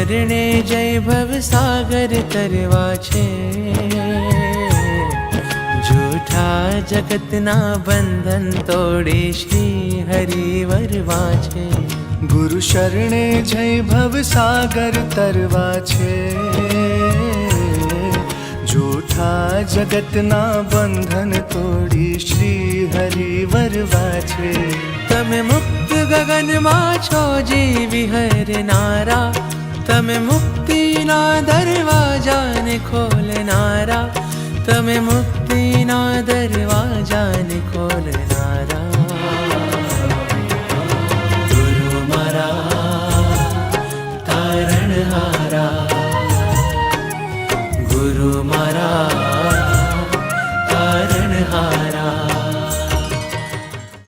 શરણે જય ભવ સાગર તરવા છે, જૂઠા જગતના બંધન તોડે શ્રી હરિ વરવા છે। ગુરુ શરણે જય ભવ સાગર તરવા છે, જૂઠા જગતના બંધન તોડી શ્રી હરિ વરવા છે। તમે મુક્ત ગગનમાં છો જીવી હરનારા, તમે મુક્તિના દરવાજાને ખોલનારા, તમે મુક્તિના દરવાજાને ખોલનારા।